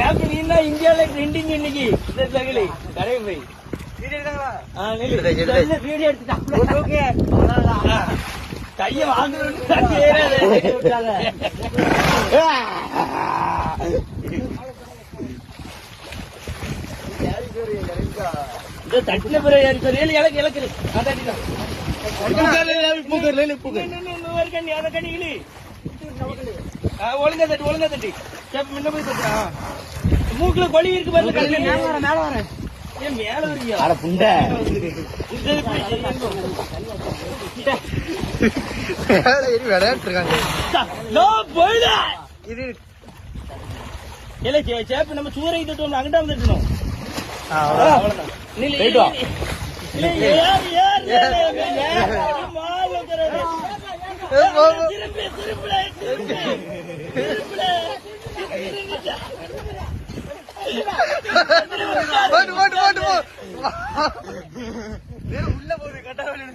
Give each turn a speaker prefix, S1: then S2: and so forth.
S1: சேப்பு நீனா இந்தியாவில ட்ரெண்டிங் இன்னைக்கு இந்த சகலி கரையை போய் வீடியோ எடுத்துட்டாங்க கைய வாங்குறது தட்டின பிறகு இலக்கு இலக்கு ஒழுங்கா தட்டி ஒழுங்கா தட்டி முன்ன போய் தட்டுறா மூக்குல கொலி இருக்கு பாருங்க மேல வரேன் ஏன் மேல வரியா அட புண்ட விளையாட்டு இருக்காங்க சேப்பு நம்ம சூறை தட்டுவோம் அங்கிட்ட வந்துட்டோம் அவ்வளவுதான் உள்ள போடு கட்டாவே